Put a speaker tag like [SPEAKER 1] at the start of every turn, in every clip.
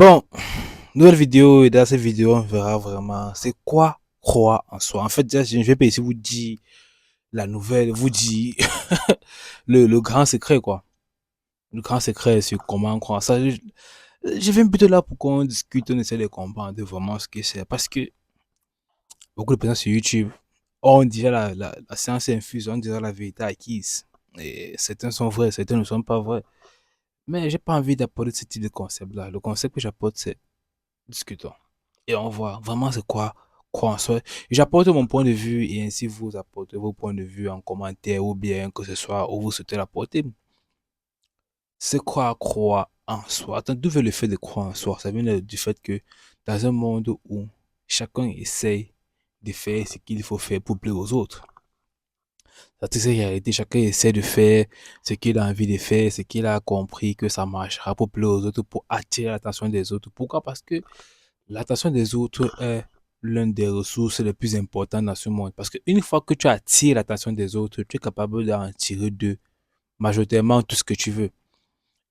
[SPEAKER 1] Bon, nouvelle vidéo et dans cette vidéo, on verra vraiment c'est quoi croire en soi. En fait, déjà, je vais pas ici vous dire la nouvelle, vous dire le grand secret, quoi. Le grand secret, c'est comment croire ça. Je viens plutôt là pour qu'on discute, on essaie de comprendre vraiment ce que c'est. Parce que beaucoup de personnes sur YouTube ont déjà la science infuse, ont déjà la vérité acquise. Et certains sont vrais, certains ne sont pas vrais. Mais j'ai pas envie d'apporter ce type de concept-là. Le concept que j'apporte, c'est discutons. Et on voit vraiment c'est quoi en soi. J'apporte mon point de vue et ainsi vous apportez vos points de vue en commentaire ou bien que ce soit où vous souhaitez l'apporter. C'est quoi croire en soi? Attends, d'où vient le fait de croire en soi? Ça vient du fait que dans un monde où chacun essaye de faire ce qu'il faut faire pour plaire aux autres. C'est une réalité, chacun essaie de faire ce qu'il a envie de faire, ce qu'il a compris que ça marchera pour plaire aux autres, pour attirer l'attention des autres. Pourquoi? Parce que l'attention des autres est l'une des ressources les plus importantes dans ce monde. Parce qu'une fois que tu attires l'attention des autres, tu es capable d'en tirer de majoritairement tout ce que tu veux.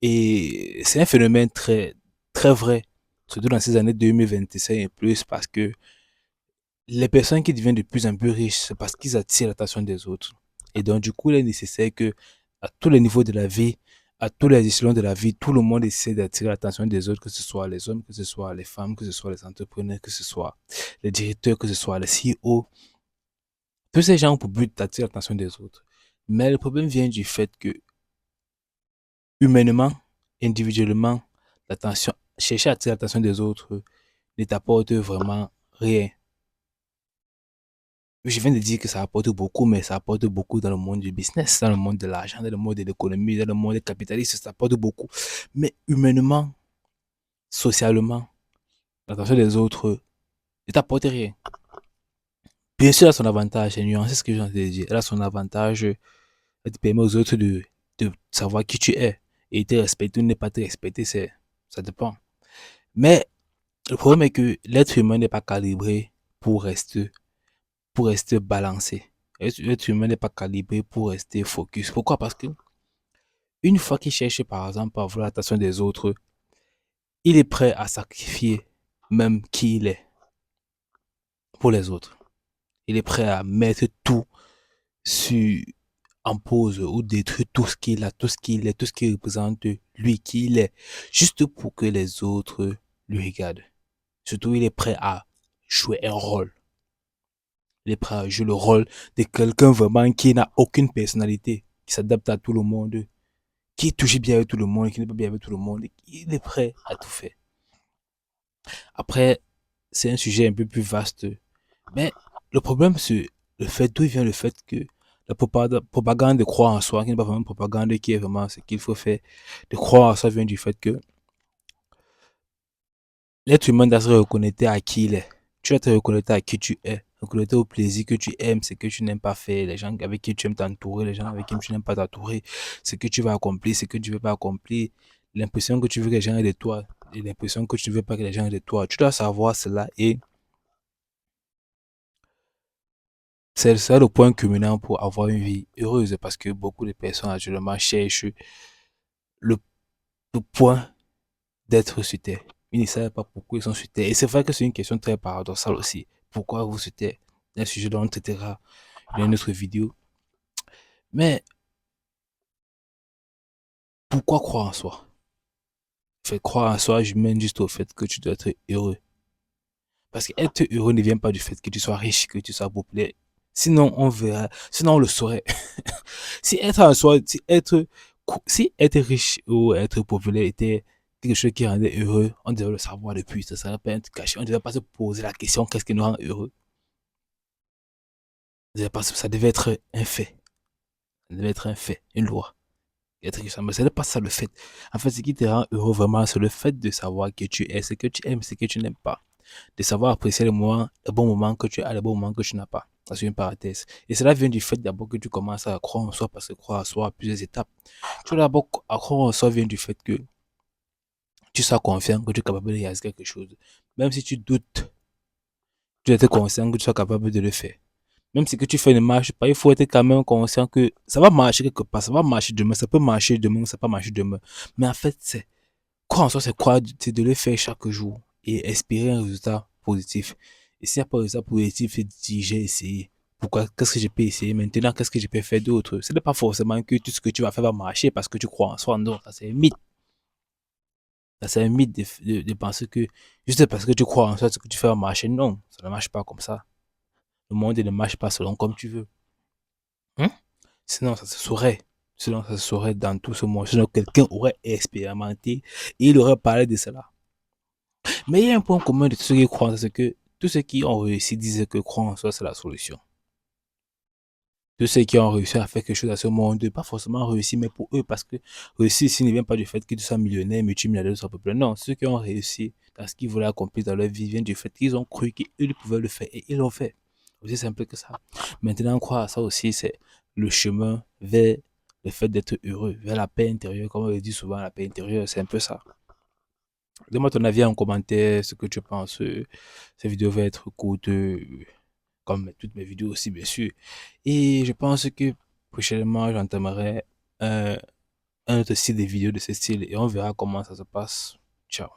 [SPEAKER 1] Et c'est un phénomène très vrai, surtout dans ces années 2025 et plus, parce que les personnes qui deviennent de plus en plus riches, c'est parce qu'ils attirent l'attention des autres. Et donc, du coup, il est nécessaire que, à tous les niveaux de la vie, à tous les échelons de la vie, tout le monde essaie d'attirer l'attention des autres, que ce soit les hommes, que ce soit les femmes, que ce soit les entrepreneurs, que ce soit les directeurs, que ce soit les CEO. Tous ces gens ont pour but d'attirer l'attention des autres. Mais le problème vient du fait que, humainement, individuellement, l'attention, chercher à attirer l'attention des autres ne t'apporte vraiment rien. Je viens de dire que ça apporte beaucoup, mais ça apporte beaucoup dans le monde du business, dans le monde de l'argent, dans le monde de l'économie, dans le monde capitaliste, ça apporte beaucoup. Mais humainement, socialement, l'attention des autres ne t'apporte rien. Bien sûr, elle a son avantage, c'est nuancé ce que j'ai envie de dire. Elle a son avantage, elle te permet aux autres de savoir qui tu es. Et te respecter ou ne pas te respecter, ça dépend. Mais le problème est que l'être humain n'est pas calibré pour rester, pour rester balancé. L'être humain n'est pas calibré pour rester focus. Pourquoi? Parce que une fois qu'il cherche, par exemple, à avoir l'attention des autres, il est prêt à sacrifier même qui il est pour les autres. Il est prêt à mettre tout sur, en pause ou détruire tout ce qu'il a, tout ce qu'il est, tout ce qui représente lui qui il est, juste pour que les autres lui regardent. Surtout, il est prêt à jouer un rôle. Il est prêt à jouer le rôle de quelqu'un vraiment qui n'a aucune personnalité, qui s'adapte à tout le monde, qui est toujours bien avec tout le monde, qui n'est pas bien avec tout le monde. Il est prêt à tout faire. Après, c'est un sujet un peu plus vaste. Mais le problème, c'est le fait d'où vient le fait que la propagande de croire en soi, qui n'est pas vraiment une propagande, qui est vraiment ce qu'il faut faire, de croire en soi vient du fait que l'être humain doit se reconnecter à qui il est. Tu dois te reconnecter à qui tu es, reconnecter au plaisir que tu aimes, ce que tu n'aimes pas faire, les gens avec qui tu aimes t'entourer, les gens avec qui tu n'aimes pas t'entourer, ce que tu vas accomplir, ce que tu ne veux pas accomplir, l'impression que tu veux que les gens aient de toi et l'impression que tu ne veux pas que les gens aient de toi. Tu dois savoir cela et c'est ça le point culminant pour avoir une vie heureuse parce que beaucoup de personnes actuellement cherchent le, le point d'être sur Terre. Ils ne savent pas pourquoi ils sont sur Terre. Et c'est vrai que c'est une question très paradoxale aussi. Pourquoi vous sur Terre? Un sujet dont on traitera dans une autre vidéo. Mais pourquoi croire en soi? Fait croire en soi, je mène juste au fait que tu dois être heureux. Parce que être heureux ne vient pas du fait que tu sois riche, que tu sois populaire. Sinon, on verra. Sinon, on le saurait. Si être en soi, si être riche ou être populaire était quelque chose qui rendait heureux, on devait le savoir depuis. Ça serait pas être caché. On ne devait pas se poser la question qu'est-ce qui nous rend heureux. Ça devait être un fait. Ça devait être un fait, une loi. Être riche, mais ce n'est pas ça le fait. En fait, ce qui te rend heureux vraiment, c'est le fait de savoir que tu es, ce que tu aimes, ce que tu n'aimes pas. De savoir apprécier les bons moments que tu as, les bons moments que tu n'as pas. Ça, c'est une parenthèse. Et cela vient du fait d'abord que tu commences à croire en soi, parce que croire en soi à plusieurs étapes. Tu dois d'abord à croire en soi vient du fait que tu sois confiant que tu es capable de réaliser quelque chose. Même si tu doutes, tu dois être conscient que tu sois capable de le faire. Même si que tu fais ne marche pas, il faut être quand même conscient que ça va marcher quelque part, ça va marcher demain, ça peut marcher demain, ça peut pas marcher demain. Mais en fait, c'est Croire en soi, c'est quoi? C'est de le faire chaque jour et espérer un résultat positif. Et s'il n'y a pas de résultat positif, c'est de dire j'ai essayé. Pourquoi? Qu'est-ce que je peux essayer maintenant? Qu'est-ce que je peux faire d'autre? Ce n'est pas forcément que tout ce que tu vas faire va marcher parce que tu crois en soi. Non, ça c'est un mythe. Ça c'est un mythe de penser que juste parce que tu crois en soi, ce que tu fais va marcher. Non, ça ne marche pas comme ça. Le monde ne marche pas selon comme tu veux. Hein? Sinon, ça se saurait. Sinon, ça se saurait dans tout ce monde. Sinon, quelqu'un aurait expérimenté et il aurait parlé de cela. Mais il y a un point commun de tous ceux qui croient, c'est que tous ceux qui ont réussi disent que croire en soi, c'est la solution. Tous ceux qui ont réussi à faire quelque chose à ce monde, pas forcément réussi, mais pour eux, parce que réussir ici ne vient pas du fait qu'ils soient millionnaires, multimilliardaires, soit peuple. Non, ceux qui ont réussi dans ce qu'ils voulaient accomplir dans leur vie viennent du fait qu'ils ont cru qu'ils pouvaient le faire et ils l'ont fait. Aussi simple que ça. Maintenant, croire à ça aussi, c'est le chemin vers le fait d'être heureux, vers la paix intérieure. Comme on le dit souvent, la paix intérieure, c'est un peu ça. Donne-moi ton avis en commentaire, ce que tu penses. Cette vidéo va être courte, comme toutes mes vidéos aussi, bien sûr. Et je pense que prochainement, j'entamerai un autre style de vidéo de ce style et on verra comment ça se passe. Ciao.